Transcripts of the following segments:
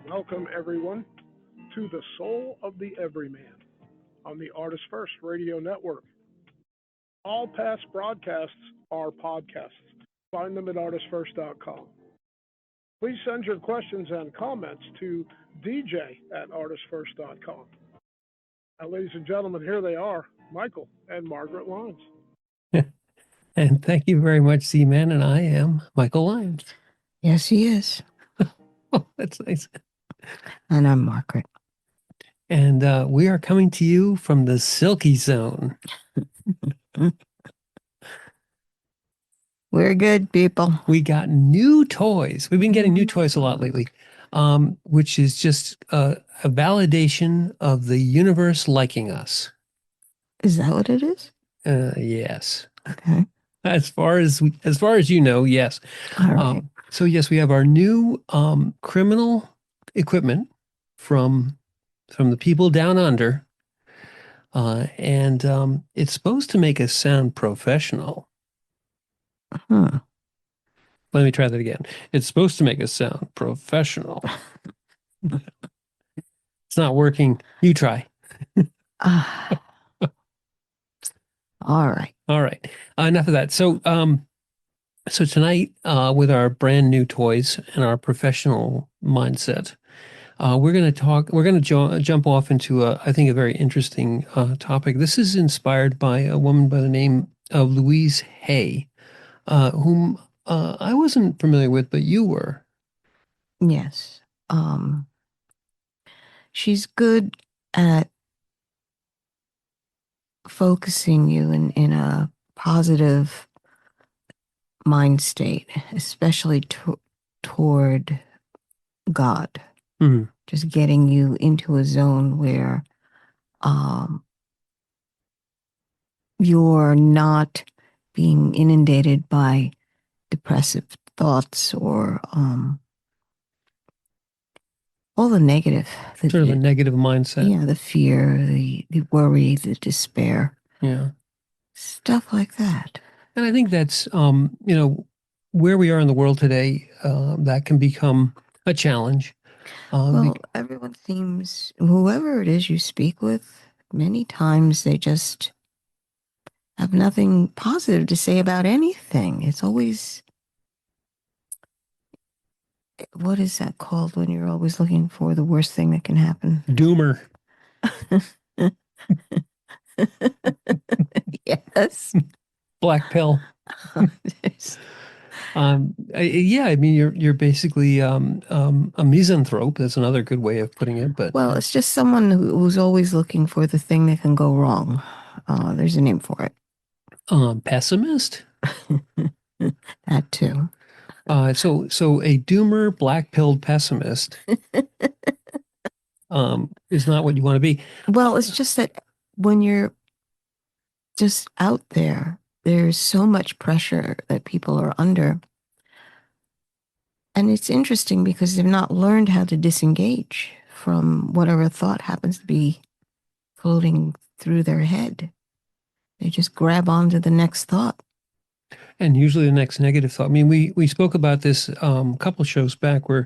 Welcome, everyone, to the Soul of the Everyman on the ArtistFirst Radio Network. All past broadcasts are podcasts. Find them at artistfirst.com. Please send your questions and comments to dj@artistfirst.com. Now, ladies and gentlemen, here they are, Michael and Margaret Lyons. And thank you very much, Z-Man, and I am Michael Lyons. Yes, he is. Oh, that's nice. And I'm Margaret. And we are coming to you from the Silky Zone. We're good, people. We got new toys. We've been getting new toys a lot lately, which is just a validation of the universe liking us. Is that what it is? Yes. Okay. As far as you know, yes. All right. So yes, we have our new criminal equipment from the people down under, and it's supposed to make us sound professional. Huh. Let me try that again. It's supposed to make us sound professional. It's not working. You try. All right. All right. Enough of that. So tonight, with our brand new toys and our professional mindset, we're going to jump off into I think a very interesting topic. This is inspired by a woman by the name of Louise Hay, whom I wasn't familiar with, but you were. Yes. She's good at focusing you in a positive mind state, especially toward God. Mm-hmm. Just getting you into a zone where you're not being inundated by depressive thoughts or all the negative. Sort of a negative mindset. Yeah, the fear, the worry, the despair. Yeah. Stuff like that. And I think that's, where we are in the world today, that can become a challenge. Well, everyone seems, whoever it is you speak with, many times they just have nothing positive to say about anything. It's always, what is that called when you're always looking for the worst thing that can happen? Doomer. Yes. Black pill. Yeah, I mean, you're basically a misanthrope. That's another good way of putting it. But well, it's just someone who's always looking for the thing that can go wrong. There's a name for it. Pessimist. That too. So a doomer, black-pilled pessimist is not what you want to be. Well, it's just that when you're just out there, there's so much pressure that people are under. And it's interesting because they've not learned how to disengage from whatever thought happens to be floating through their head. They just grab onto the next thought. And usually the next negative thought. I mean, we spoke about this a couple shows back where,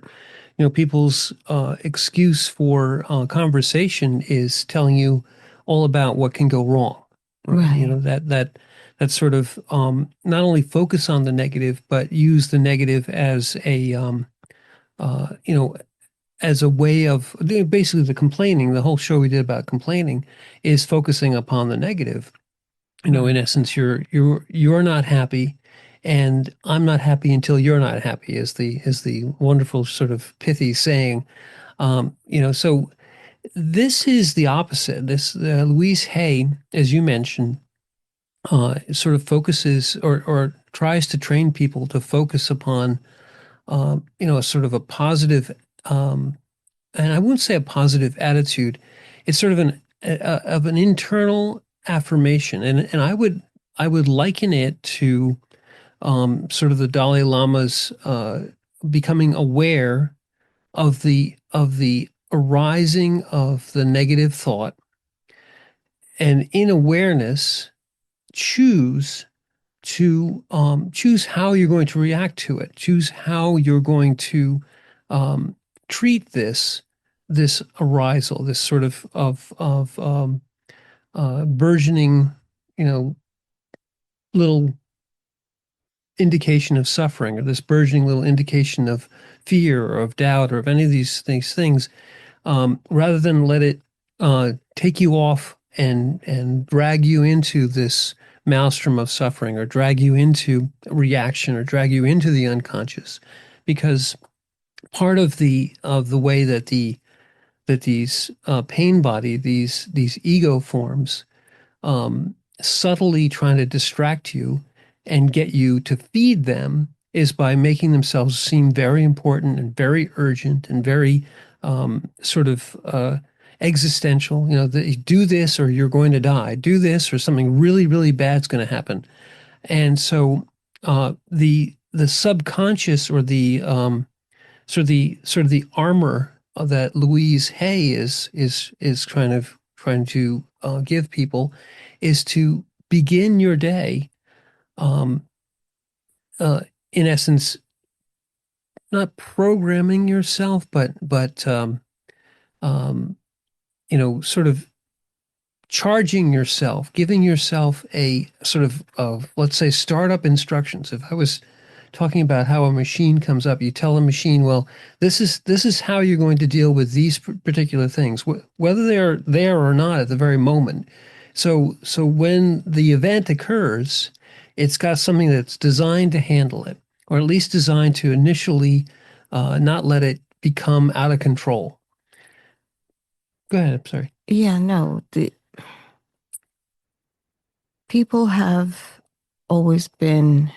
people's excuse for conversation is telling you all about what can go wrong. Right. That sort of not only focus on the negative, but use the negative as a as a way of basically the complaining. The whole show we did about complaining is focusing upon the negative. In essence, you're not happy, and I'm not happy until you're not happy. Is the wonderful sort of pithy saying. So this is the opposite. This Louise Hay, as you mentioned, sort of focuses or tries to train people to focus upon, a sort of a positive, and I wouldn't say a positive attitude. It's sort of an internal affirmation, and I would liken it to sort of the Dalai Lama's becoming aware of the arising of the negative thought, and in awareness choose how you're going to react to it. Choose how you're going to treat this arisal, this sort of burgeoning, little indication of suffering, or this burgeoning little indication of fear or of doubt or of any of these things, rather than let it take you off and drag you into this maelstrom of suffering, or drag you into reaction, or drag you into the unconscious. Because part of the way that these pain body, these ego forms, subtly trying to distract you and get you to feed them, is by making themselves seem very important and very urgent and very sort of existential. Do this or you're going to die. Do this or something really, really bad's going to happen. And so the subconscious, or the sort of the armor that Louise Hay is trying to give people, is to begin your day, in essence, not programming yourself, but sort of charging yourself, giving yourself a sort of let's say, startup instructions. If I was talking about how a machine comes up, you tell a machine, well, this is how you're going to deal with these particular things, whether they're there or not at the very moment. So when the event occurs, it's got something that's designed to handle it, or at least designed to initially not let it become out of control. Go ahead. I'm sorry. Yeah, no. The people have always been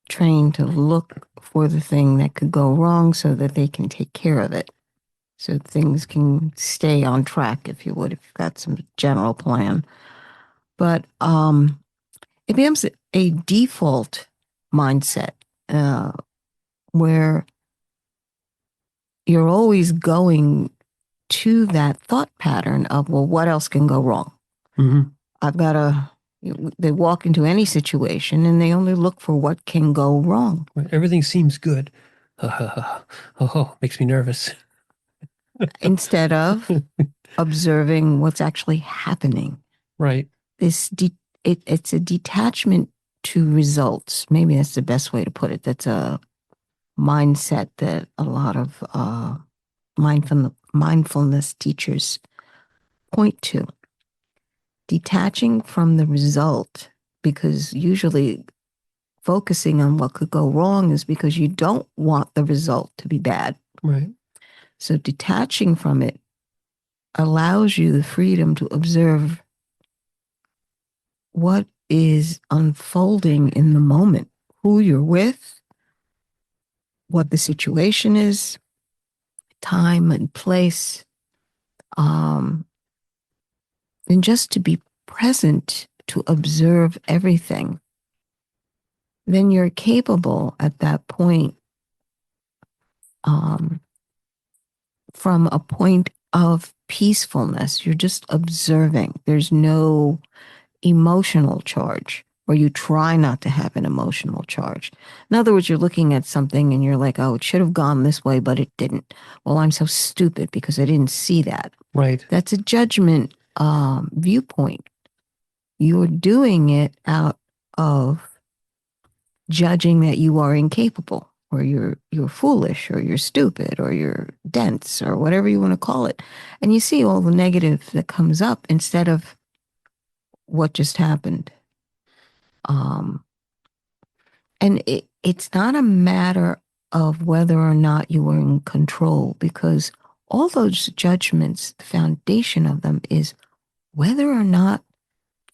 trained to look for the thing that could go wrong so that they can take care of it. So things can stay on track, if you would, if you've got some general plan. But it becomes a default mindset where you're always going to that thought pattern of, well, what else can go wrong? Mm-hmm. They walk into any situation and they only look for what can go wrong. Everything seems good. Makes me nervous. Instead of observing what's actually happening. Right. It's a detachment to results. Maybe that's the best way to put it. That's a mindset that a lot of mindfulness teachers point to. Detaching from the result, because usually focusing on what could go wrong is because you don't want the result to be bad. Right. So detaching from it allows you the freedom to observe what is unfolding in the moment, who you're with, what the situation is, time and place, and just to be present to observe everything. Then you're capable at that point, from a point of peacefulness. You're just observing. There's no emotional charge, or you try not to have an emotional charge. In other words, you're looking at something and you're like, oh, it should have gone this way, but it didn't. Well, I'm so stupid because I didn't see that. Right. That's a judgment viewpoint. You're doing it out of judging that you are incapable, or you're foolish, or you're stupid, or you're dense, or whatever you want to call it. And you see all the negative that comes up instead of what just happened. And it's not a matter of whether or not you are in control, because all those judgments, the foundation of them is whether or not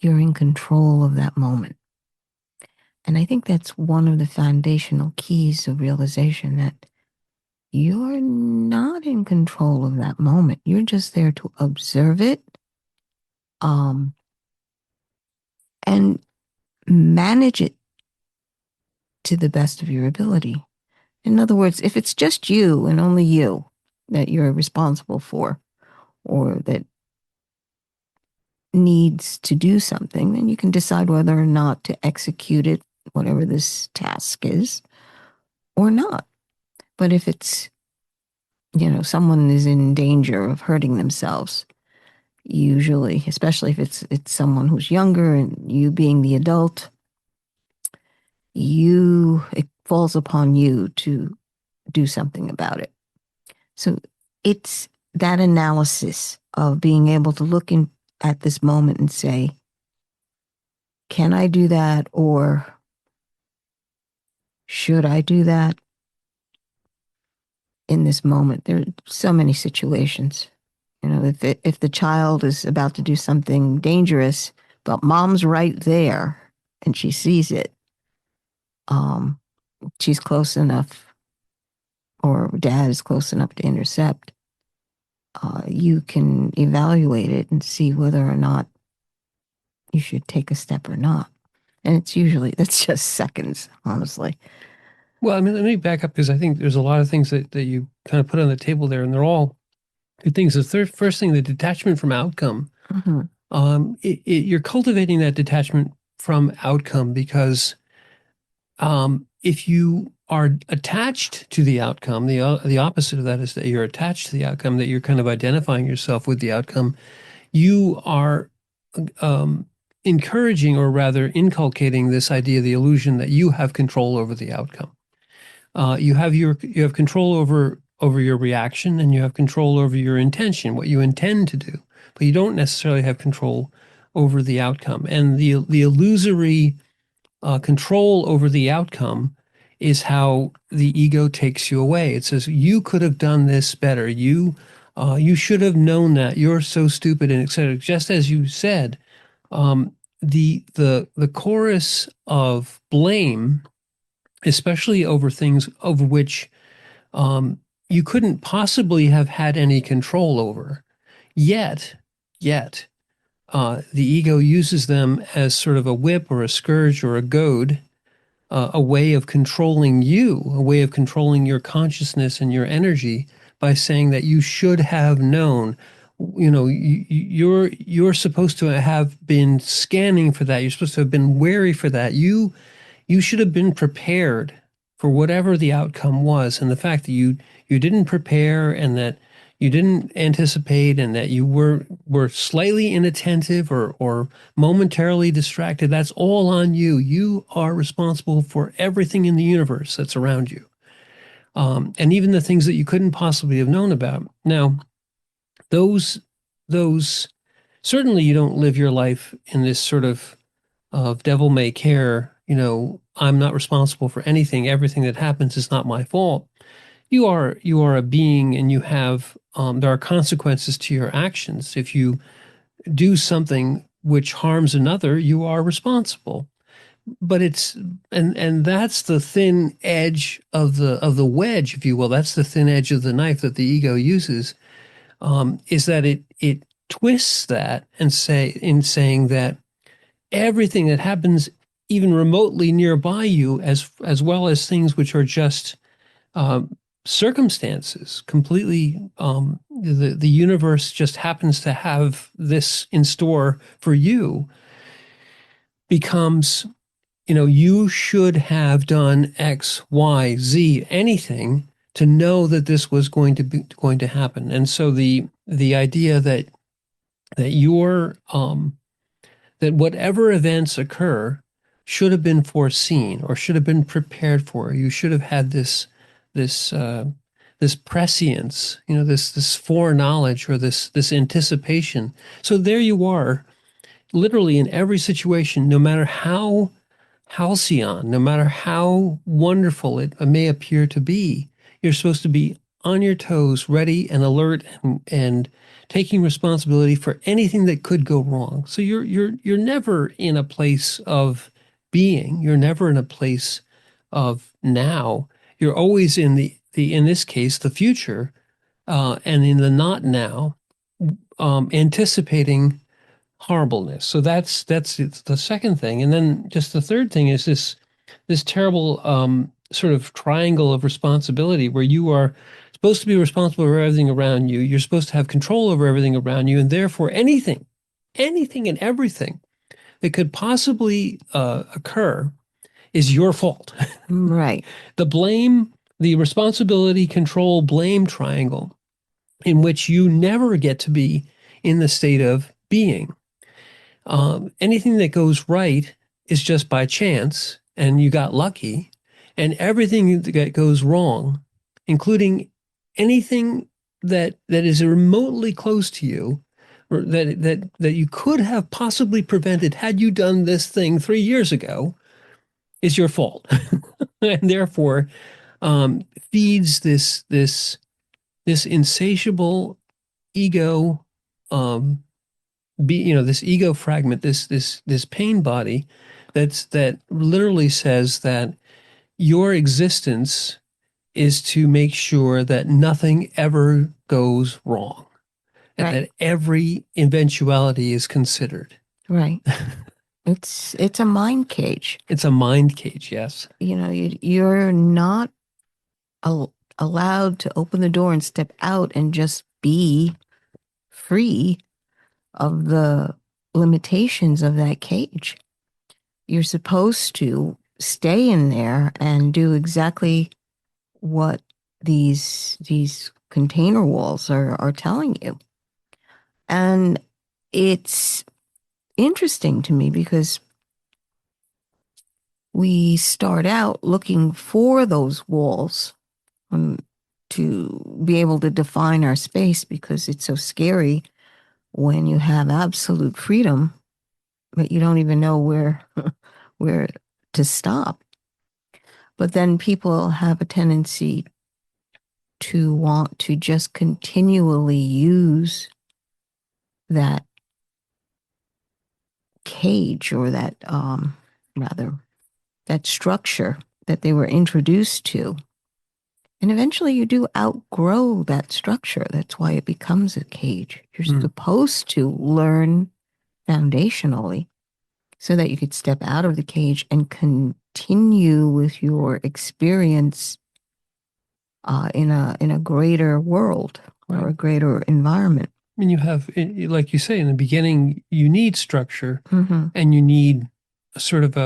you're in control of that moment. And I think that's one of the foundational keys of realization, that you're not in control of that moment. You're just there to observe it, and manage it to the best of your ability. In other words, if it's just you and only you that you're responsible for, or that needs to do something, then you can decide whether or not to execute it, whatever this task is, or not. But if it's someone is in danger of hurting themselves, usually, especially if it's someone who's younger and you being the adult, it falls upon you to do something about it. So it's that analysis of being able to look at this moment and say, can I do that, or should I do that in this moment? There are so many situations. If the child is about to do something dangerous, but mom's right there and she sees it, she's close enough, or dad is close enough to intercept. You can evaluate it and see whether or not you should take a step or not. And that's just seconds, honestly. Well, I mean, let me back up, because I think there's a lot of things that you kind of put on the table there, and they're all good things. The first thing, the detachment from outcome. You're cultivating that detachment from outcome, because if you are attached to the outcome, the opposite of that is that you're attached to the outcome, that you're kind of identifying yourself with the outcome. You are encouraging, or rather inculcating, this idea, the illusion that you have control over the outcome. You have control over your reaction, and you have control over your intention, what you intend to do, but you don't necessarily have control over the outcome. And the illusory control over the outcome is how the ego takes you away. It says, you could have done this better. You should have known that. You're so stupid, and etc. Just as you said, the chorus of blame, especially over things over which you couldn't possibly have had any control over, yet the ego uses them as sort of a whip or a scourge or a goad, a way of controlling you, a way of controlling your consciousness and your energy, by saying that you should have known. You're supposed to have been scanning for that. You're supposed to have been wary for that. You should have been prepared for whatever the outcome was. And the fact that you didn't prepare, and that you didn't anticipate, and that you were slightly inattentive or momentarily distracted, that's all on you. You are responsible for everything in the universe that's around you. And even the things that you couldn't possibly have known about. Now, those certainly, you don't live your life in this sort of devil may care, I'm not responsible for anything. Everything that happens is not my fault. You are a being, and you have there are consequences to your actions. If you do something which harms another, you are responsible. But and that's the thin edge of the wedge, if you will. That's the thin edge of the knife that the ego uses, is that it twists that, and saying that everything that happens even remotely nearby you, as well as things which are just circumstances, completely, the universe just happens to have this in store for you, becomes, you should have done X, Y, Z, anything to know that this was going to happen. And so the idea that you're that whatever events occur should have been foreseen, or should have been prepared for. You should have had this prescience, this foreknowledge, or this anticipation. So there you are, literally in every situation, no matter how halcyon, no matter how wonderful it may appear to be, you're supposed to be on your toes, ready and alert, and taking responsibility for anything that could go wrong. So you're never in a place of being. You're never in a place of now. You're always in in this case, the future, and in the not now, anticipating horribleness. So that's the second thing. And then just the third thing is this terrible sort of triangle of responsibility, where you are supposed to be responsible for everything around you. You're supposed to have control over everything around you, and therefore anything and everything that could possibly occur is your fault. Right. The blame the responsibility, control, blame triangle in which you never get to be in the state of being. Anything that goes right is just by chance and you got lucky, and everything that goes wrong, including anything that is remotely close to you, or that you could have possibly prevented had you done this thing 3 years ago, is your fault, and therefore feeds this insatiable ego, this ego fragment, this pain body that literally says that your existence is to make sure that nothing ever goes wrong and Right. that every eventuality is considered. Right. It's a mind cage. It's a mind cage, yes. You're not allowed to open the door and step out and just be free of the limitations of that cage. You're supposed to stay in there and do exactly what these container walls are telling you. And it's interesting to me because we start out looking for those walls to be able to define our space, because it's so scary when you have absolute freedom, but you don't even know where to stop. But then people have a tendency to want to just continually use that cage, or that that structure that they were introduced to. And eventually you do outgrow that structure. That's why it becomes a cage. You're supposed to learn foundationally so that you could step out of the cage and continue with your experience in a greater world, right, or a greater environment. I mean, you have, like you say, in the beginning, you need structure, Mm-hmm. and you need a sort of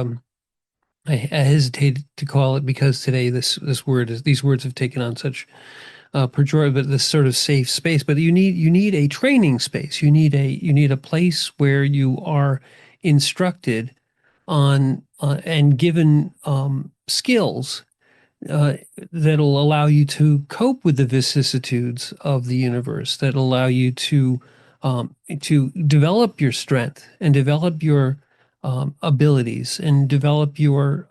I hesitate to call it, because today these words have taken on such pejorative, but this sort of safe space. But you need a training space. You need a place where you are instructed on and given skills that'll allow you to cope with the vicissitudes of the universe, that allow you to develop your strength and develop your abilities and develop your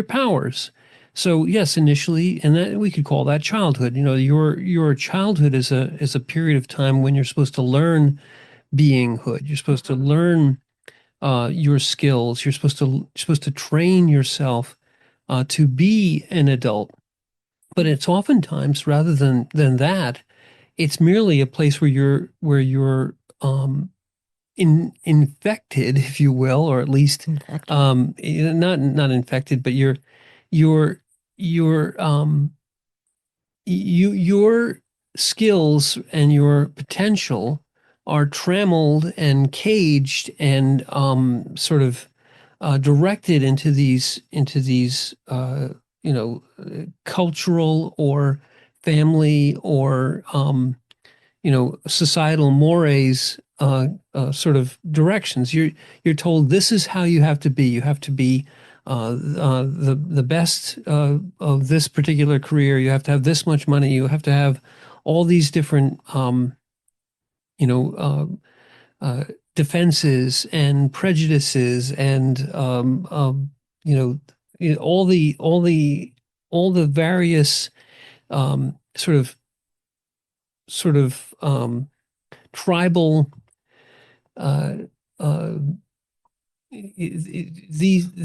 powers. So yes, initially, and that we could call that childhood. Your childhood is a period of time when you're supposed to learn beinghood. You're supposed to learn your skills. You're supposed to train yourself to be an adult. But it's oftentimes, rather than that, it's merely a place where you're infected, if you will, or at least not infected, but your skills and your potential are trammeled and caged and sort of directed into these cultural or family or societal mores sort of directions. You're told this is how you have to be. You have to be the best of this particular career. You have to have this much money. You have to have all these different defenses and prejudices and all the various sort of tribal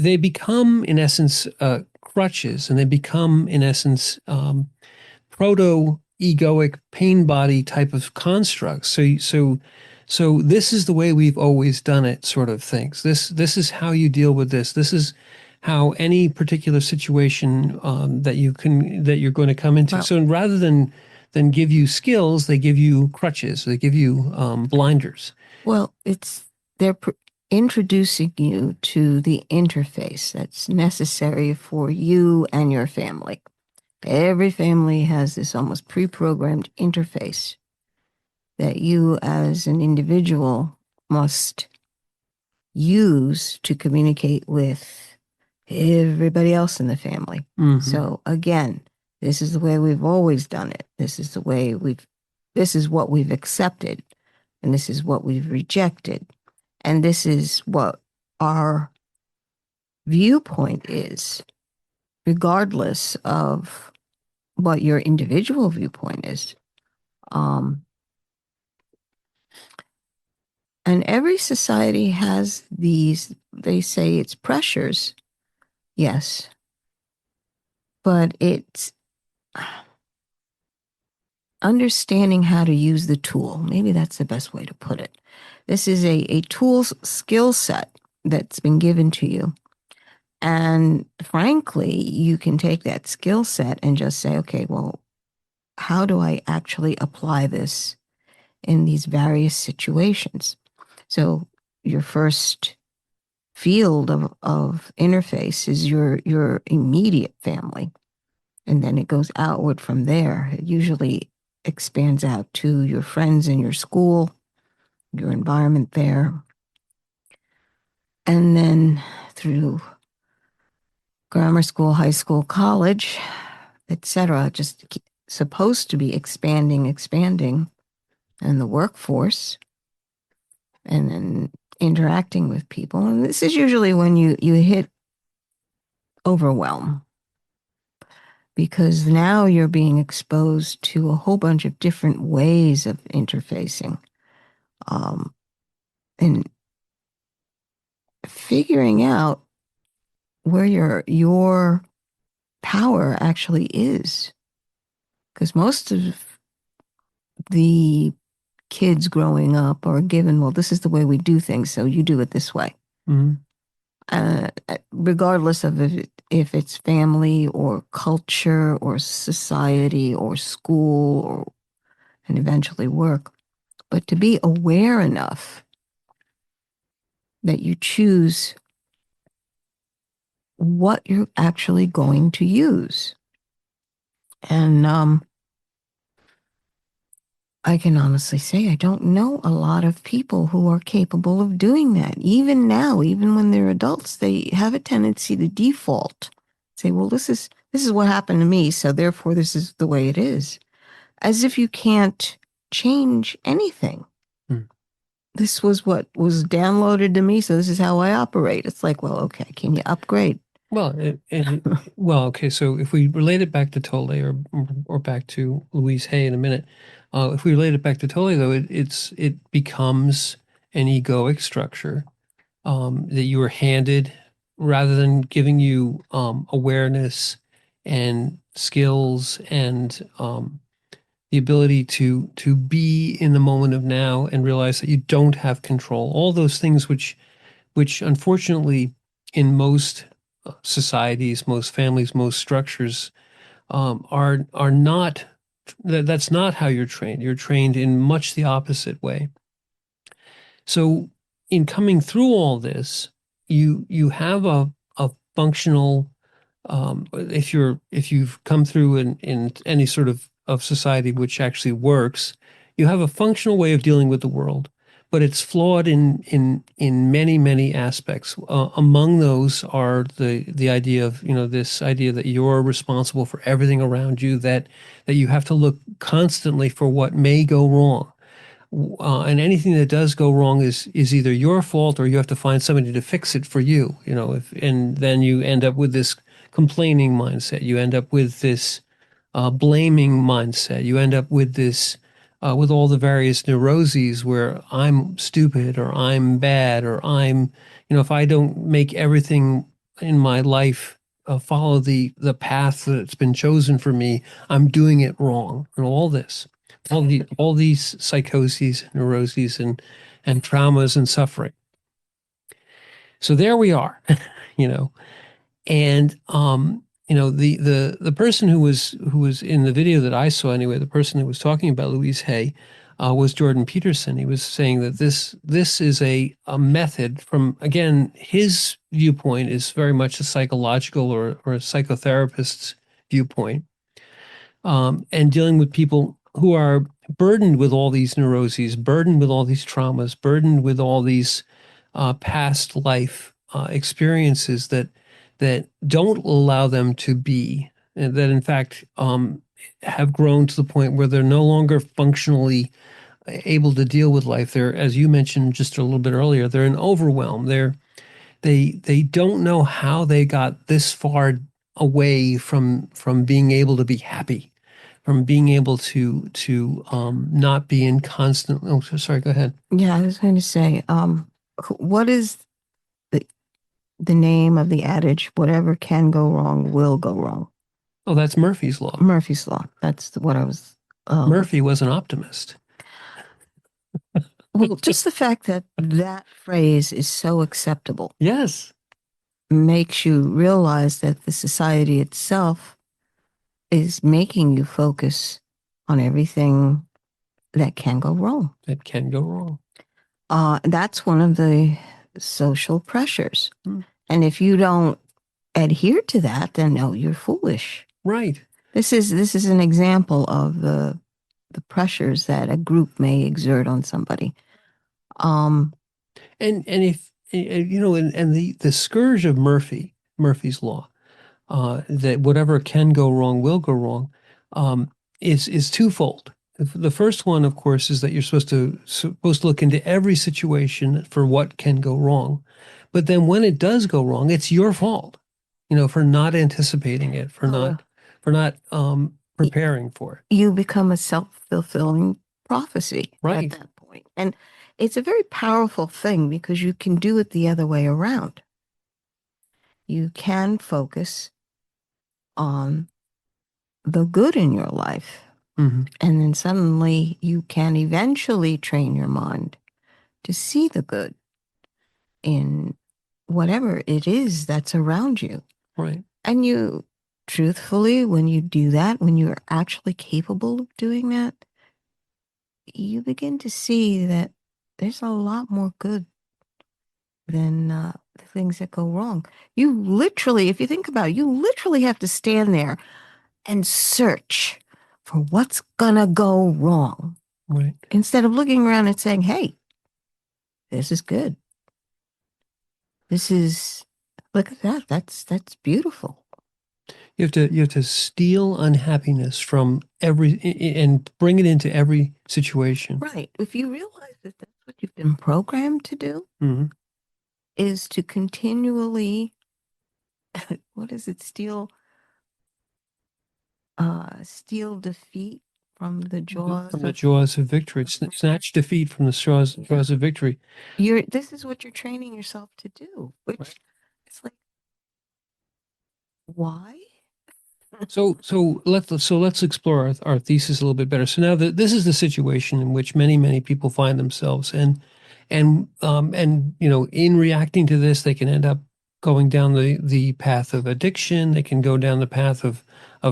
they become in essence crutches, and they become in essence proto-egoic pain body type of constructs. So this is the way we've always done it, sort of things. This is how you deal with this. This is how any particular situation that you're going to come into. Well, so rather than give you skills, they give you crutches. They give you blinders. Well, they're introducing you to the interface that's necessary for you and your family. Every family has this almost pre-programmed interface that you as an individual must use to communicate with everybody else in the family. Mhm. So again, this is the way we've always done it. This is what we've accepted, and this is what we've rejected. And this is what our viewpoint is, regardless of what your individual viewpoint is. And every society has these, they say it's pressures, yes, but it's understanding how to use the tool. Maybe that's the best way to put it. This is a tool skill set that's been given to you. And frankly, you can take that skill set and just say, okay, well, how do I actually apply this in these various situations? So your first field of interface is your immediate family. And then it goes outward from there. It usually expands out to your friends in your school, your environment there. And then through grammar school, high school, college, etc., just supposed to be expanding, and the workforce, and then interacting with people. And this is usually when you hit overwhelm, because now you're being exposed to a whole bunch of different ways of interfacing, and figuring out where your power actually is. Because most of the kids growing up are given, well, this is the way we do things, so you do it this way. Mm-hmm. Regardless of if it's family or culture or society or school and eventually work. But to be aware enough that you choose what you're actually going to use. And I can honestly say I don't know a lot of people who are capable of doing that. Even now, even when they're adults, they have a tendency to default. Say, well, this is what happened to me, so therefore this is the way it is. As if you can't change anything. This was what was downloaded to me, so this is how I operate. It's like, well, okay, can you upgrade? Well, okay. So if we relate it back to Tolle or back to Louise Hay in a minute, if we relate it back to Tolle, though, it becomes an egoic structure that you are handed rather than giving you awareness and skills and the ability to be in the moment of now and realize that you don't have control. All those things which unfortunately in most societies, most families, most structures are not. That's not how you're trained. You're trained in much the opposite way. So, in coming through all this, you have a functional. If you've come through in any sort of society which actually works, you have a functional way of dealing with the world, but it's flawed in many aspects. Among those are the idea of this idea that you're responsible for everything around you, that you have to look constantly for what may go wrong. And anything that does go wrong is either your fault or you have to find somebody to fix it for you. And then you end up with this complaining mindset. You end up with this blaming mindset. You end up with this with all the various neuroses where I'm stupid or I'm bad or if I don't make everything in my life follow the path that's been chosen for me, I'm doing it wrong, and all this. All these psychoses, neuroses, and traumas and suffering. So there we are, and the person who was in the video that I saw anyway, the person who was talking about Louise Hay, was Jordan Peterson. He was saying that this is a method from, again, his viewpoint is very much a psychological or a psychotherapist's viewpoint. and dealing with people who are burdened with all these neuroses, burdened with all these traumas, burdened with all these past life experiences that don't allow them to be, and that in fact have grown to the point where they're no longer functionally able to deal with life. They're, as you mentioned just a little bit earlier, they're in overwhelm. They don't know how they got this far away from being able to be happy, from being able to not be in constant. Oh, sorry. Go ahead. Yeah, I was going to say, what is the the name of the adage? Whatever can go wrong will go wrong. Oh, that's Murphy's Law. Murphy's Law. That's what I was. Murphy was an optimist. Well, just the fact that that phrase is so acceptable Yes. makes you realize that the society itself is making you focus on everything that can go wrong. It can go wrong. That's one of the social pressures. And if you don't adhere to that, then no, you're foolish. Right. This is an example of the pressures that a group may exert on somebody. And if you know, and the scourge of Murphy's Law, that whatever can go wrong will go wrong, is twofold. The first one, of course, is that you're supposed to look into every situation for what can go wrong, but then when it does go wrong, it's your fault, you know, for not anticipating it, for not preparing for it. You become a self-fulfilling prophecy Right. at that point. And it's a very powerful thing because you can do it the other way around. You can focus on the good in your life. Mm-hmm. And then suddenly you can eventually train your mind to see the good in whatever it is that's around you. Right. And you, truthfully, when you do that, when you're actually capable of doing that, you begin to see that there's a lot more good than the things that go wrong. You literally, if you think about it, you literally have to stand there and search for what's gonna go wrong. Right. Instead of looking around and saying, hey, this is good. This is, look at that. That's beautiful. You have to steal unhappiness from every and bring it into every situation. Right. If you realize that that's what you've been programmed to do, Mm-hmm. is to continually, what is it, steal defeat from the jaws of victory. Snatch defeat from the jaws of victory. This is what you're training yourself to do, which Right. it's like, why? So let's explore our thesis a little bit better. So now this is the situation in which many people find themselves, and you know, in reacting to this, they can end up going down the path of addiction. They can go down the path of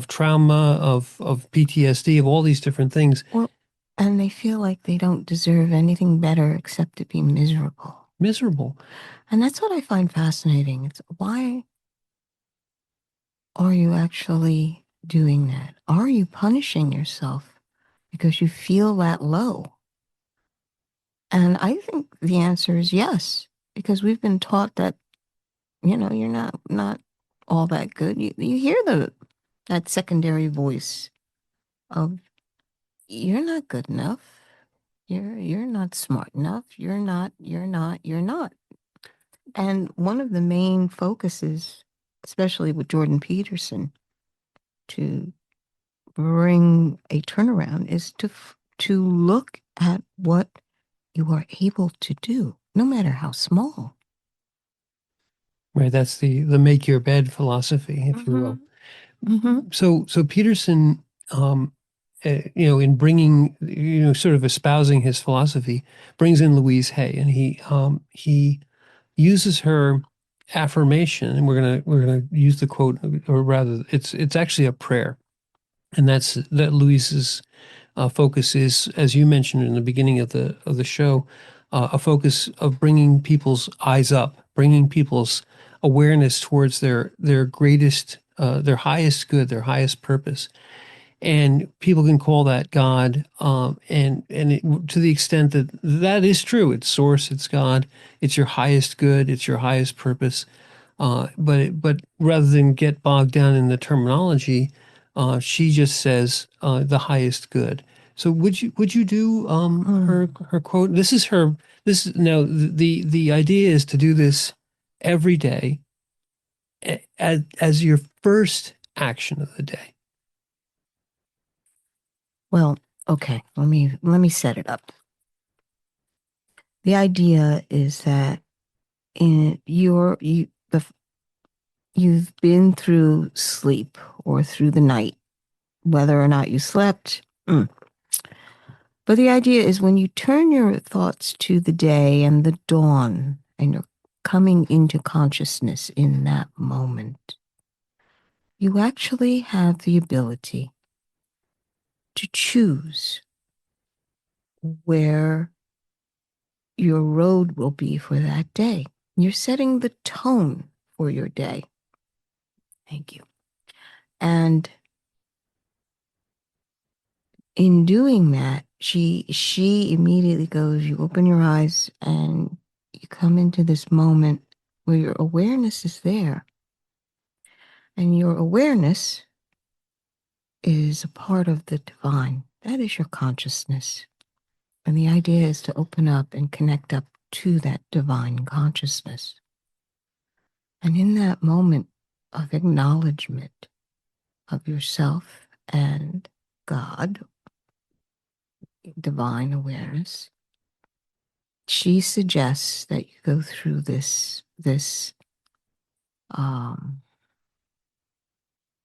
trauma, of PTSD, of all these different things. Well, and they feel like they don't deserve anything better except to be miserable. Miserable. And that's what I find fascinating. It's why are you actually doing that? Are you punishing yourself because you feel that low? And I think the answer is yes, because we've been taught that, you know, you're not all that good. You hear that secondary voice of you're not good enough. You're not smart enough. You're not. And one of the main focuses, especially with Jordan Peterson, to bring a turnaround is to look at what you are able to do, no matter how small. Right. That's the make your bed philosophy, if you will. Mm-hmm. So Peterson, you know, in bringing, you know, sort of espousing his philosophy, brings in Louise Hay, and he uses her affirmation, and we're gonna use the quote, or rather, it's actually a prayer, and that's that Louise's focus is, as you mentioned in the beginning of the show, a focus of bringing people's eyes up, bringing people's awareness towards their greatest, their highest good, their highest purpose. And people can call that God, to the extent that that is true. It's source, it's God, it's your highest good, it's your highest purpose. But rather than get bogged down in the terminology, she just says the highest good. So would you do her quote? This is her. This is now the idea is to do this every day as your first action of the day. Well, okay, let me set it up. The idea is that you've been through sleep or through the night, whether or not you slept. But the idea is when you turn your thoughts to the day and the dawn, and you're coming into consciousness in that moment, you actually have the ability to choose where your road will be for that day. You're setting the tone for your day. Thank you. And in doing that, she immediately goes, you open your eyes and you come into this moment where your awareness is there. And your awareness is a part of the divine. That is your consciousness. And the idea is to open up and connect up to that divine consciousness. And in that moment of acknowledgement of yourself and God, divine awareness, she suggests that you go through this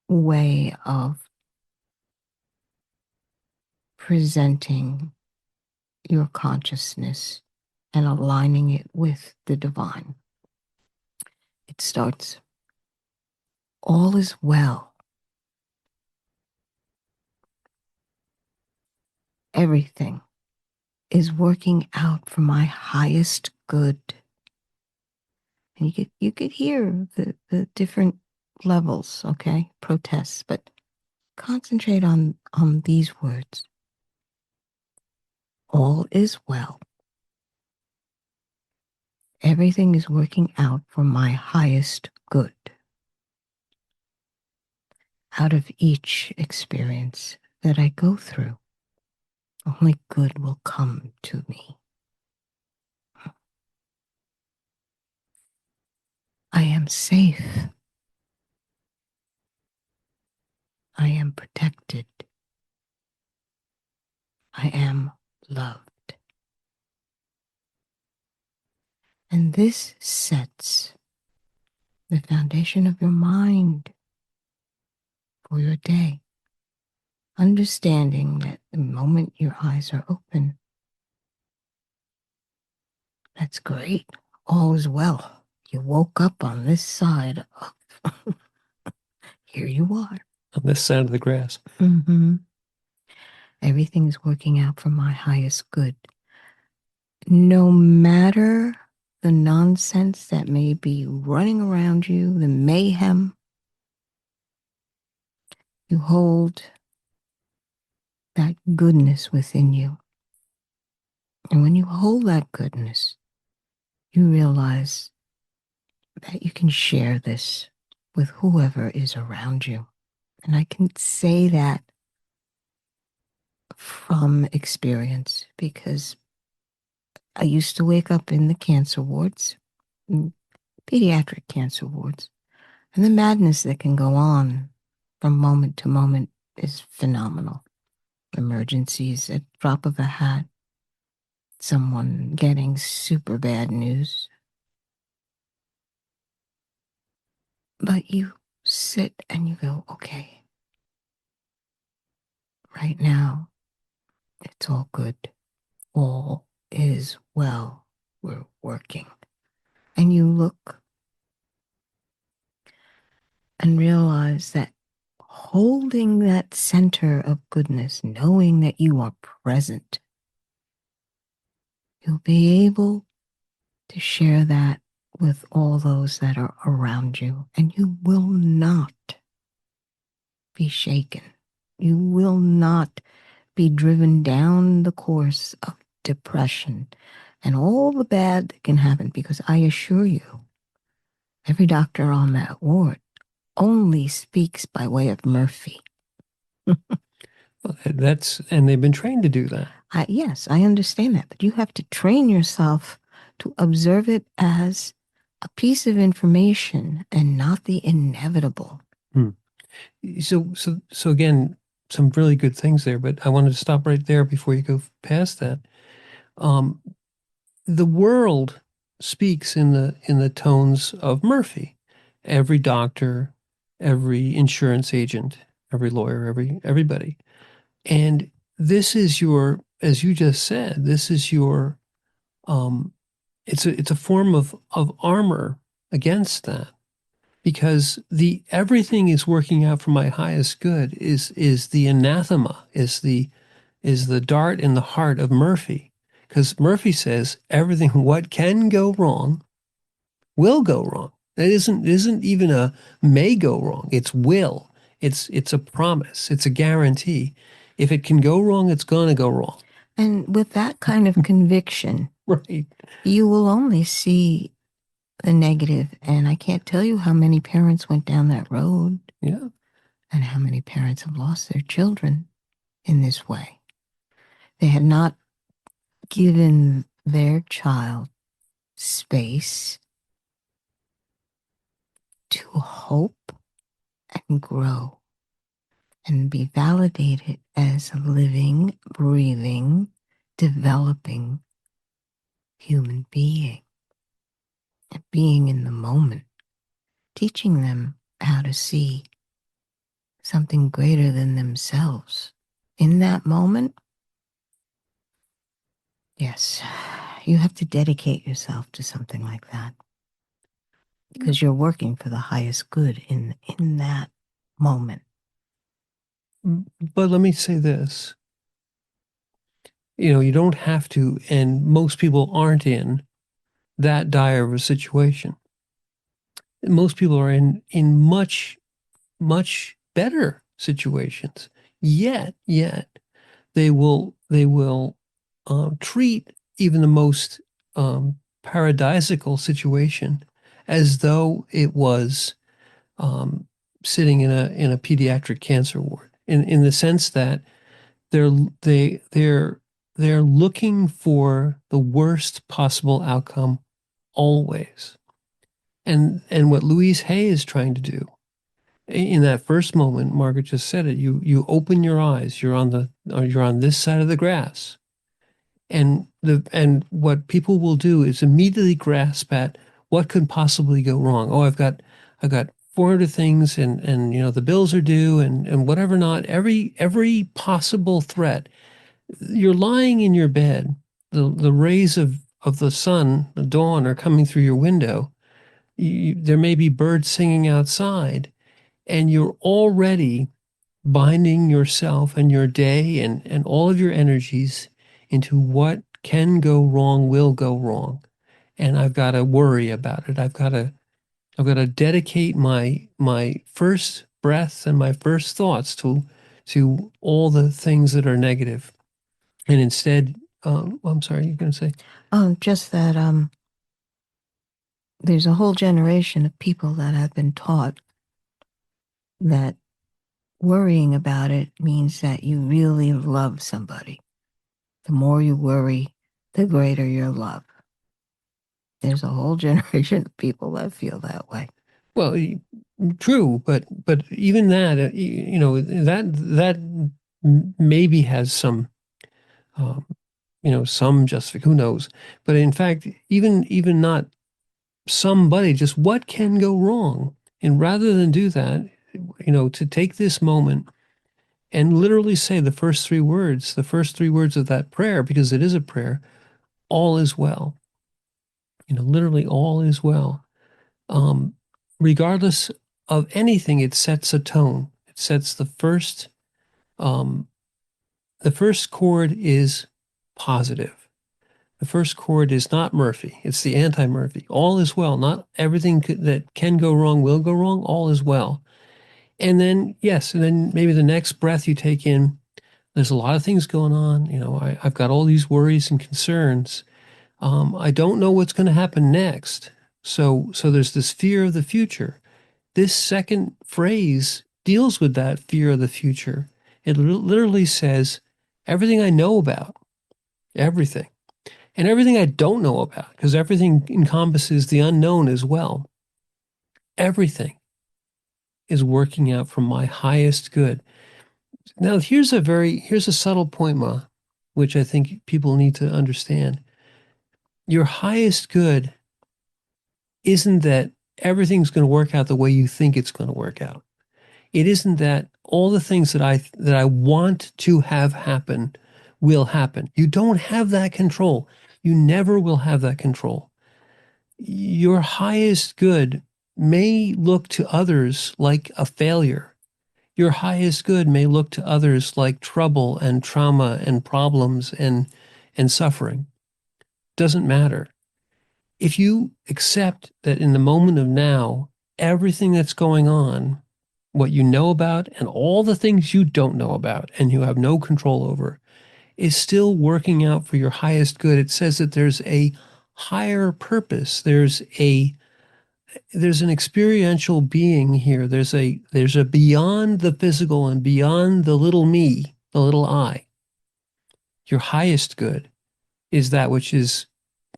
way of presenting your consciousness and aligning it with the divine. It starts, all is well. Everything is working out for my highest good. And you could hear the different levels, okay, protests, but concentrate on these words. All is well. Everything is working out for my highest good. Out of each experience that I go through, only good will come to me. I am safe. I am protected. I am loved. And this sets the foundation of your mind for your day. Understanding that the moment your eyes are open, that's great. All is well. You woke up on this side of, here you are. On this side of the grass. Mm-hmm. Everything is working out for my highest good. No matter the nonsense that may be running around you, the mayhem, you hold that goodness within you. And when you hold that goodness, you realize that you can share this with whoever is around you. And I can say that from experience because I used to wake up in the cancer wards, pediatric cancer wards, and the madness that can go on from moment to moment is phenomenal. Emergencies at the drop of a hat, someone getting super bad news. But you sit and you go, okay, right now, it's all good. All is well. We're working. And you look and realize that holding that center of goodness, knowing that you are present, you'll be able to share that with all those that are around you, and you will not be shaken. You will not be driven down the course of depression and all the bad that can happen, because I assure you, every doctor on that ward only speaks by way of Murphy. And they've been trained to do that. Yes, I understand that, but you have to train yourself to observe it as a piece of information and not the inevitable. So again, some really good things there, but I wanted to stop right there before you go past that. The world speaks in the tones of Murphy. Every doctor, every insurance agent, every lawyer, everybody. And this is your, as you just said, this is your it's a form of armor against that, because the everything is working out for my highest good is the anathema, is the dart in the heart of Murphy. Because Murphy says everything what can go wrong will go wrong. That isn't even a may go wrong. It's will. It's a promise. It's a guarantee. If it can go wrong, it's going to go wrong. And with that kind of conviction, Right. You will only see the negative. And I can't tell you how many parents went down that road. Yeah. And how many parents have lost their children in this way. They had not given their child space to hope and grow and be validated as a living, breathing, developing human being. And being in the moment, teaching them how to see something greater than themselves. In that moment, yes, you have to dedicate yourself to something like that, because you're working for the highest good in that moment. But let me say this. You don't have to, and most people aren't in that dire of a situation. Most people are in much, much better situations. Yet they will treat even the most paradisical situation as though it was sitting in a pediatric cancer ward. In the sense that they're looking for the worst possible outcome always. And what Louise Hay is trying to do in that first moment, Margaret just said it. You open your eyes. You're on this side of the grass, and what people will do is immediately grasp at what could possibly go wrong. Oh, I've got 400 things, and the bills are due, and whatever not. Every possible threat. You're lying in your bed. The rays of the sun, the dawn, are coming through your window. There may be birds singing outside, and you're already binding yourself and your day and all of your energies into what can go wrong, will go wrong. And I've got to worry about it. I've got to dedicate my first breath and my first thoughts to all the things that are negative. And instead, I'm sorry, you're going to say? Just that there's a whole generation of people that have been taught that worrying about it means that you really love somebody. The more you worry, the greater your love. There's a whole generation of people that feel that way. Well, true, but even that, that maybe has some, some justification. Who knows? But in fact, even not somebody, just what can go wrong, and rather than do that, to take this moment and literally say the first three words of that prayer, because it is a prayer, all is well. Literally all is well. Regardless of anything, it sets a tone. It sets the first chord is positive. The first chord is not Murphy. It's the anti-Murphy. All is well. Not everything that can go wrong will go wrong. All is well. And then, yes, and then maybe the next breath you take in, there's a lot of things going on. I've got all these worries and concerns. I don't know what's going to happen next. So there's this fear of the future. This second phrase deals with that fear of the future. It literally says everything I know about, everything, and everything I don't know about, because everything encompasses the unknown as well. Everything is working out for my highest good. Now, here's a subtle point, Ma, which I think people need to understand. Your highest good isn't that everything's going to work out the way you think it's going to work out. It isn't that all the things that I want to have happen will happen. You don't have that control. You never will have that control. Your highest good may look to others like a failure. Your highest good may look to others like trouble and trauma and problems and suffering. Doesn't matter. If you accept that in the moment of now, everything that's going on, what you know about and all the things you don't know about and you have no control over, is still working out for your highest good. It says that there's a higher purpose. There's an experiential being here. There's a beyond the physical and beyond the little me, the little I. Your highest good is that which is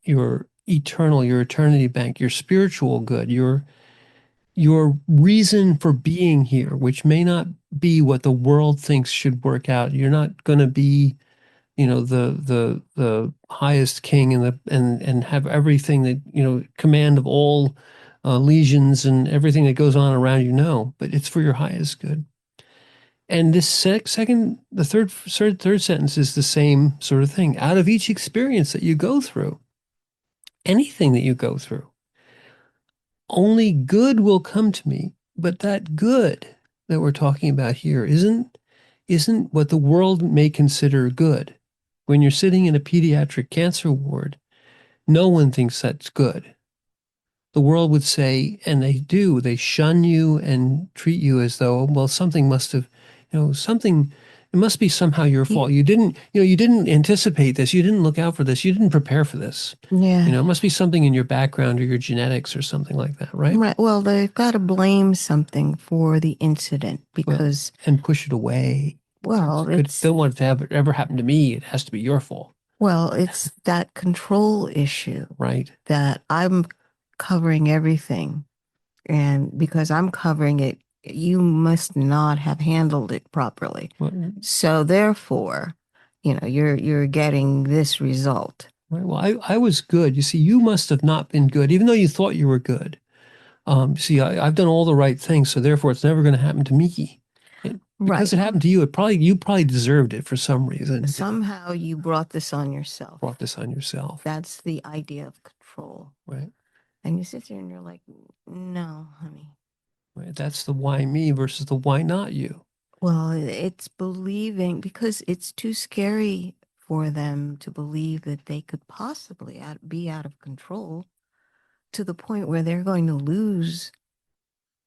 your eternal, your eternity bank, your spiritual good, your reason for being here, which may not be what the world thinks should work out. You're not going to be, the highest king and have everything that, command of all legions and everything that goes on around you. No, but it's for your highest good. And this the third sentence is the same sort of thing. Out of each experience that you go through, anything that you go through, only good will come to me. But that good that we're talking about here isn't what the world may consider good. When you're sitting in a pediatric cancer ward, no one thinks that's good. The world would say, and they do, they shun you and treat you as though, well, something must have, something, it must be somehow your fault. You didn't anticipate this. You didn't look out for this. You didn't prepare for this. Yeah. It must be something in your background or your genetics or something like that, right? Right. Well, they've got to blame something for the incident because, and push it away. well, Don't want it to ever happen to me. It has to be your fault. Well, it's that control issue, right? That I'm covering everything, and because I'm covering it, you must not have handled it properly. Well, so therefore, you're getting this result. Right. Well, I was good. You see, you must have not been good, even though you thought you were good. See, I've done all the right things, so therefore it's never going to happen to me. Because it happened to you, you probably deserved it for some reason. Somehow you brought this on yourself. That's the idea of control. Right. And you sit there and you're like, no, honey. Right. That's the why me versus the why not you. Well, it's believing, because it's too scary for them to believe that they could possibly be out of control to the point where they're going to lose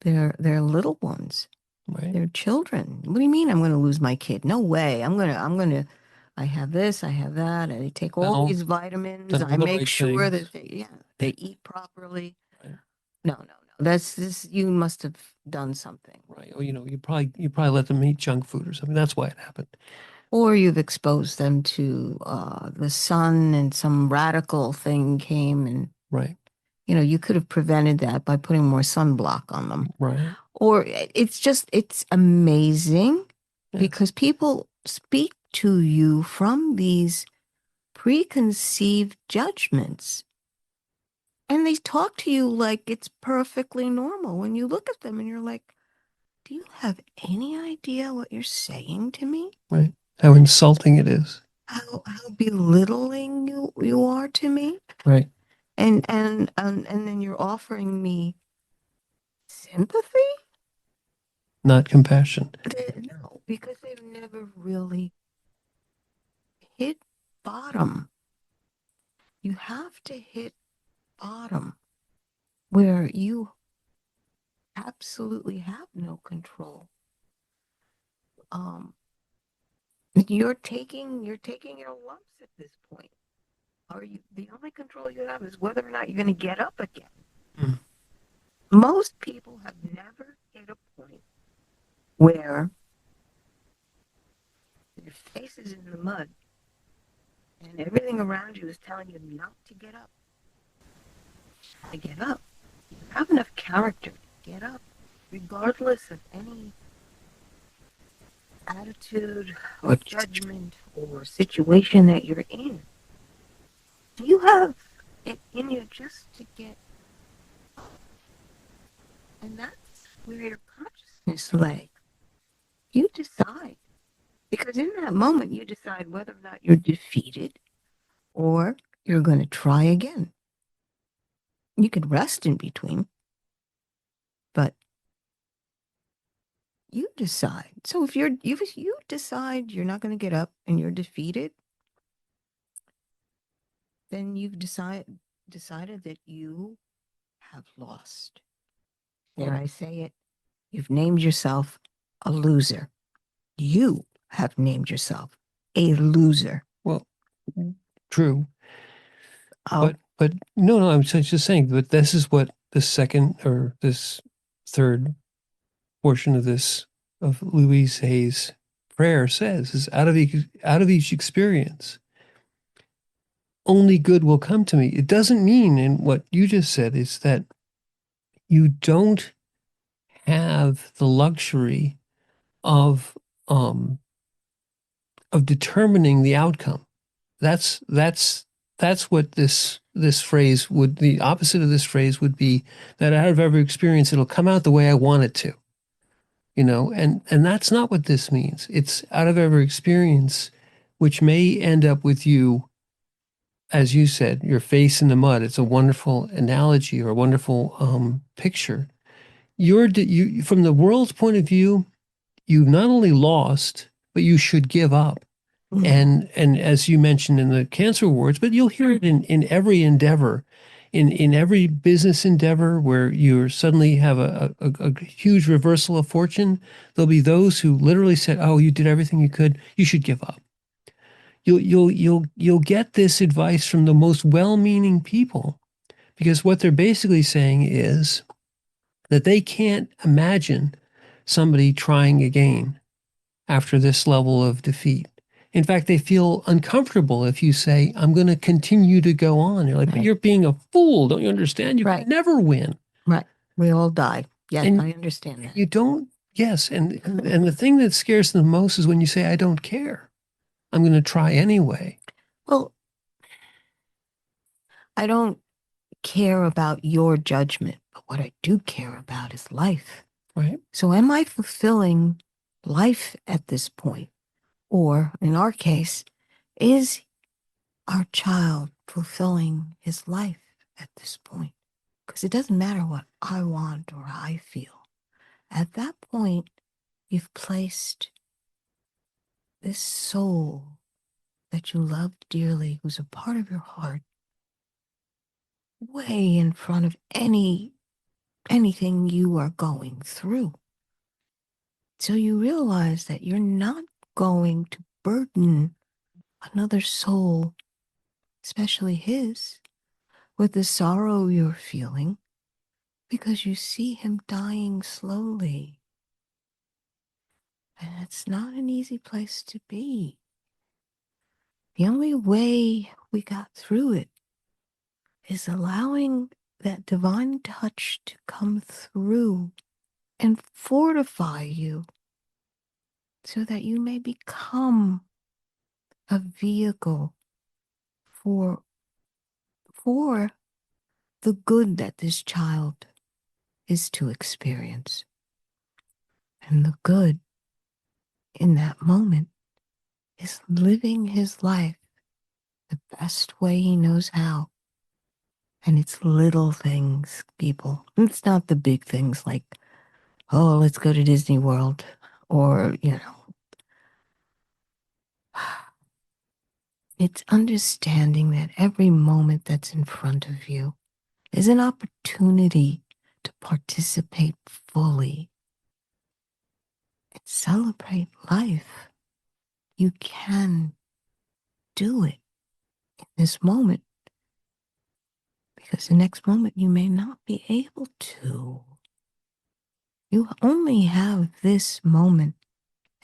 their little ones, right? Their children. What do you mean I'm going to lose my kid? No way. I have this, I have that. I take all these vitamins. I make sure that they eat properly. Right. No. That's this. You must have done something. Right. Or, you probably let them eat junk food or something. That's why it happened. Or you've exposed them to the sun and some radical thing came and. Right. You could have prevented that by putting more sunblock on them. Right. Or it's amazing because people speak to you from these preconceived judgments. And they talk to you like it's perfectly normal when you look at them and you're like, do you have any idea what you're saying to me? Right. How insulting it is. How belittling you are to me? Right. And then you're offering me sympathy? Not compassion. No, because they've never really hit bottom. You have to hit bottom where you absolutely have no control. You're taking your lumps at this point. The only control you have is whether or not you're going to get up again. Mm. Most people have never hit a point where your face is in the mud and everything around you is telling you not to get up. To get up. You have enough character to get up, regardless of any attitude or judgment or situation that you're in. You have it in you just to get up. And that's where your consciousness lay. You decide. Because in that moment, you decide whether or not you're defeated or you're going to try again. You could rest in between, but you decide. So if you decide you're not going to get up and you're defeated, then you've decided that you have lost. Dare I say it? You've named yourself a loser. You have named yourself a loser. Well, true. Oh, But no, I'm just saying, but this is what the second or this third portion of this, of Louise Hay's prayer says, is out of each experience, only good will come to me. It doesn't mean, in what you just said, is that you don't have the luxury of um of determining the outcome. That's what this phrase would, the opposite of this phrase would be, that out of every experience it'll come out the way I want it to. And that's not what this means. It's out of every experience, which may end up with you, as you said, your face in the mud. It's a wonderful analogy, or a wonderful picture. You, from the world's point of view, you not only lost, but you should give up. And as you mentioned in the cancer awards, but you'll hear it in every endeavor, in every business endeavor where you suddenly have a huge reversal of fortune. There'll be those who literally said, "Oh, you did everything you could. You should give up." You'll get this advice from the most well-meaning people, because what they're basically saying is that they can't imagine somebody trying again after this level of defeat. In fact, they feel uncomfortable if you say, "I'm going to continue to go on." You're like, "But you're being a fool. Don't you understand? You can never win." Right. We all die. Yes, And I understand that. you don't, yes. And the thing that scares them the most is when you say, "I don't care. I'm going to try anyway." Well, I don't care about your judgment, but what I do care about is life. Right. So am I fulfilling life at this point? Or in our case, is our child fulfilling his life at this point? Because it doesn't matter what I want or I feel. At that point, you've placed this soul that you love dearly, who's a part of your heart, way in front of anything you are going through. So you realize that you're not going to burden another soul, especially his, with the sorrow you're feeling, because you see him dying slowly. And it's not an easy place to be. The only way we got through it is allowing that divine touch to come through and fortify you so that you may become a vehicle for the good that this child is to experience. And the good in that moment is living his life the best way he knows how. And it's little things, people. It's not the big things like, oh, let's go to Disney World, or, it's understanding that every moment that's in front of you is an opportunity to participate fully and celebrate life. You can do it in this moment, because the next moment you may not be able to. You only have this moment,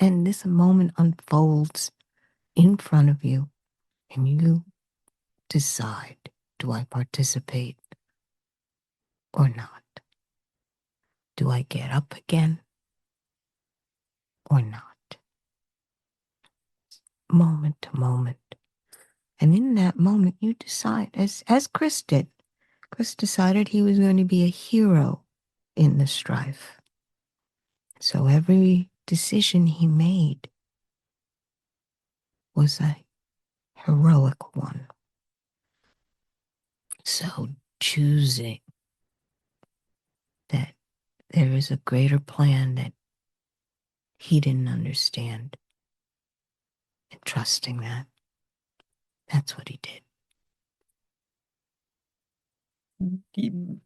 and this moment unfolds in front of you, and you decide, do I participate or not? Do I get up again or not? Moment to moment. And in that moment, you decide, as Chris did. Chris decided he was going to be a hero in the strife. So every decision he made was a heroic one. So choosing that there is a greater plan that he didn't understand, and trusting that, that's what he did.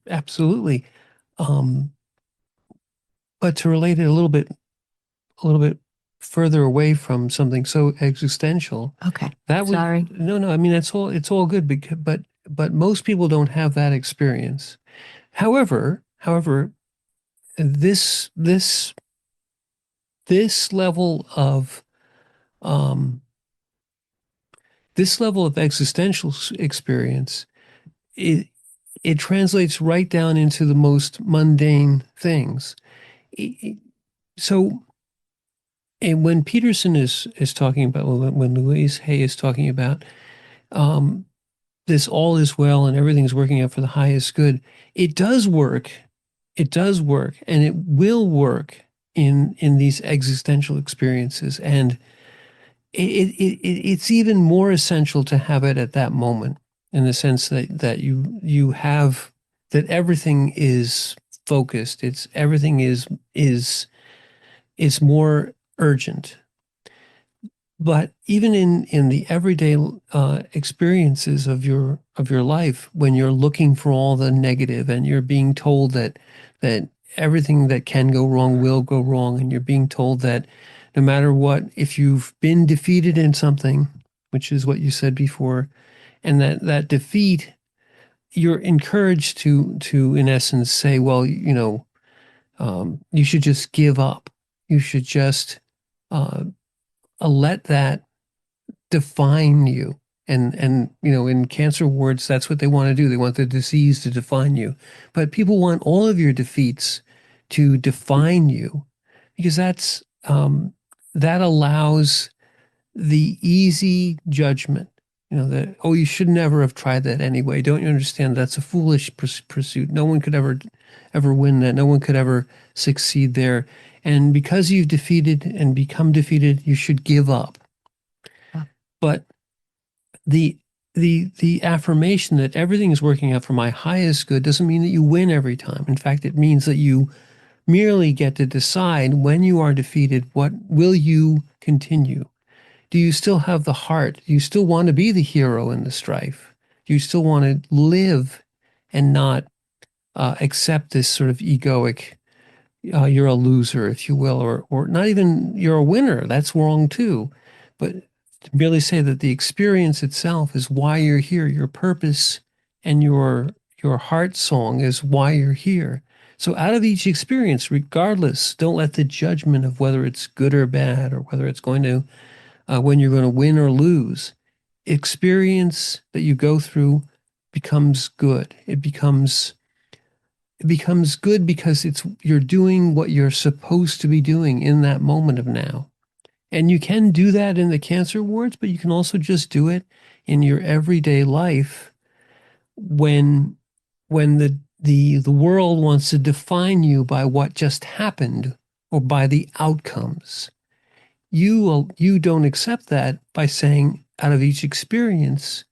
Absolutely. But to relate it a little bit further away from something so existential. Okay. That was Sorry. no. I mean, it's all good because, but most people don't have that experience. However, this level of existential experience, it translates right down into the most mundane things. So, and when Peterson is talking about, when Louise Hay is talking about this all is well and everything's working out for the highest good, it does work. It does work, and it will work in these existential experiences. And it's even more essential to have it at that moment, in the sense that you have that everything is focused. Everything is more urgent. But even in the everyday experiences of your life, when you're looking for all the negative and you're being told that everything that can go wrong will go wrong, and you're being told that no matter what, if you've been defeated in something, which is what you said before, and that defeat, you're encouraged to in essence say, well, you should just give up. You should just let that define you. And in cancer wards, that's what they want to do. They want the disease to define you. But people want all of your defeats to define you, because that allows the easy judgment. That, oh, you should never have tried that anyway. Don't you understand? That's a foolish pursuit. No one could ever win that. No one could ever succeed there. And because you've defeated and become defeated, you should give up. But the affirmation that everything is working out for my highest good doesn't mean that you win every time. In fact, it means that you merely get to decide, when you are defeated, what will you continue? Do you still have the heart? Do you still want to be the hero in the strife? Do you still want to live and not accept this sort of egoic, you're a loser, if you will, or not even you're a winner? That's wrong too. But to merely say that the experience itself is why you're here, your purpose and your heart song is why you're here. So out of each experience, regardless, don't let the judgment of whether it's good or bad, or whether it's going to, when you're going to win or lose, experience that you go through becomes good. It becomes good because you're doing what you're supposed to be doing in that moment of now. And you can do that in the cancer wards, but you can also just do it in your everyday life when the world wants to define you by what just happened or by the outcomes. You don't accept that by saying, out of each experience,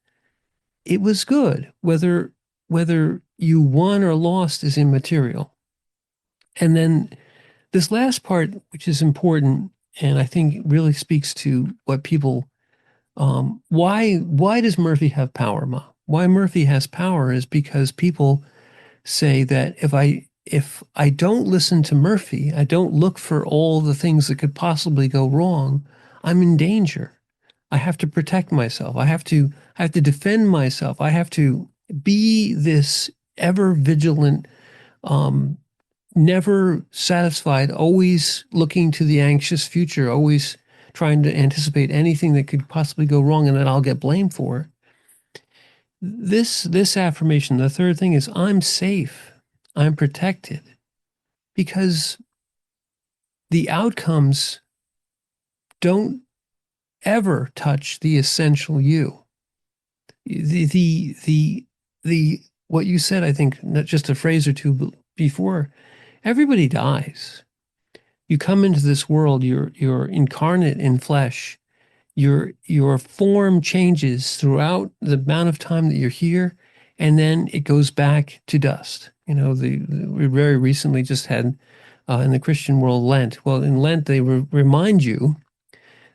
it was good. Whether you won or lost is immaterial. And then this last part, which is important, and I think really speaks to what people, why does Murphy have power, Ma? Why Murphy has power is because people say that if I don't listen to Murphy, I don't look for all the things that could possibly go wrong, I'm in danger. I have to protect myself. I have to defend myself. I have to be this ever vigilant, never satisfied, always looking to the anxious future, always trying to anticipate anything that could possibly go wrong and that I'll get blamed for. This affirmation, the third thing is I'm safe. I'm protected because the outcomes don't ever touch the essential you. The what you said, I think, not just a phrase or two before, everybody dies. You come into this world, you're incarnate in flesh. Your form changes throughout the amount of time that you're here, and then it goes back to dust. We very recently just had in the Christian world Lent. Well, in Lent they remind you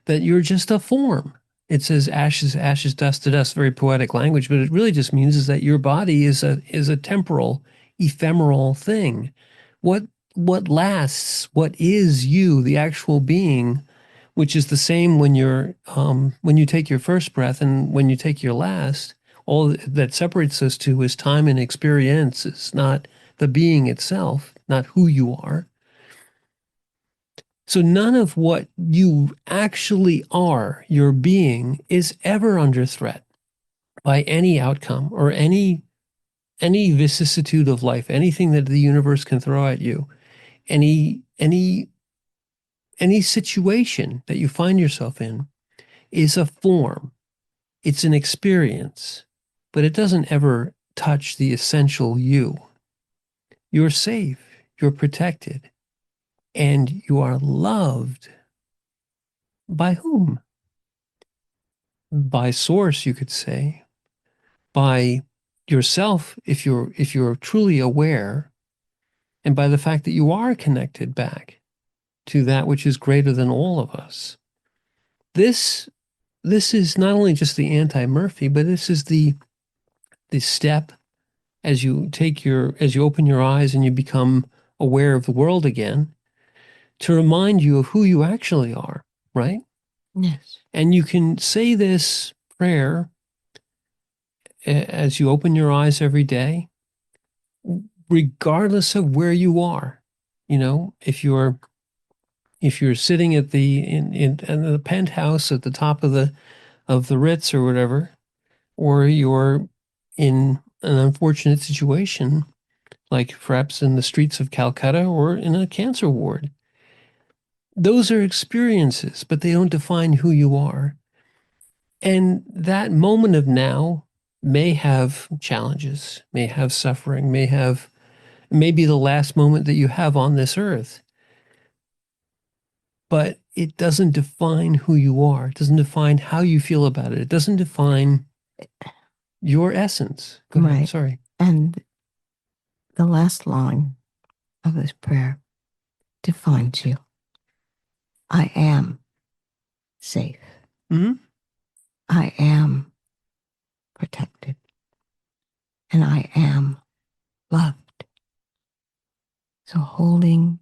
that you're just a form. It says ashes, ashes, dust to dust. Very poetic language, but it really just means is that your body is a temporal, ephemeral thing. What lasts? What is you, the actual being? Which is the same when you take your first breath and when you take your last. All that separates those two is time and experience. It's not the being itself, not who you are. So none of what you actually are, your being, is ever under threat by any outcome or any vicissitude of life, anything that the universe can throw at you, any situation that you find yourself in is a form. It's an experience, but it doesn't ever touch the essential you. You're safe, you're protected, and you are loved. By whom? By source, you could say, by yourself, if you're truly aware, and by the fact that you are connected back to that which is greater than all of us. This is not only just the anti-Murphy, but this is the step as you open your eyes and you become aware of the world again, to remind you of who you actually are, right? Yes. And you can say this prayer as you open your eyes every day, regardless of where you are. If you're sitting at in the penthouse at the top of the Ritz or whatever, or you're in an unfortunate situation, like perhaps in the streets of Calcutta or in a cancer ward. Those are experiences, but they don't define who you are. And that moment of now may have challenges, may have suffering, may be the last moment that you have on this earth. But it doesn't define who you are. It doesn't define how you feel about it. It doesn't define your essence. Go ahead. Right. Sorry. And the last line of this prayer defines you. I am safe. Mm-hmm. I am protected. And I am loved. So holding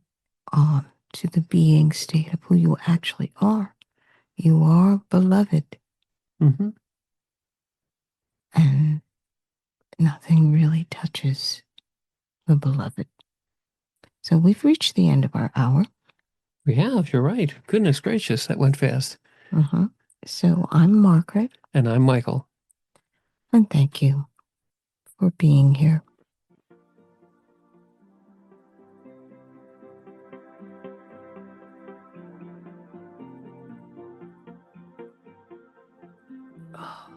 on to the being state of who you actually are. You are beloved. Mm-hmm. And nothing really touches the beloved. So we've reached the end of our hour. We have, you're right. Goodness gracious, that went fast. Mm-hmm. So I'm Margaret. And I'm Michael. And thank you for being here. Oh.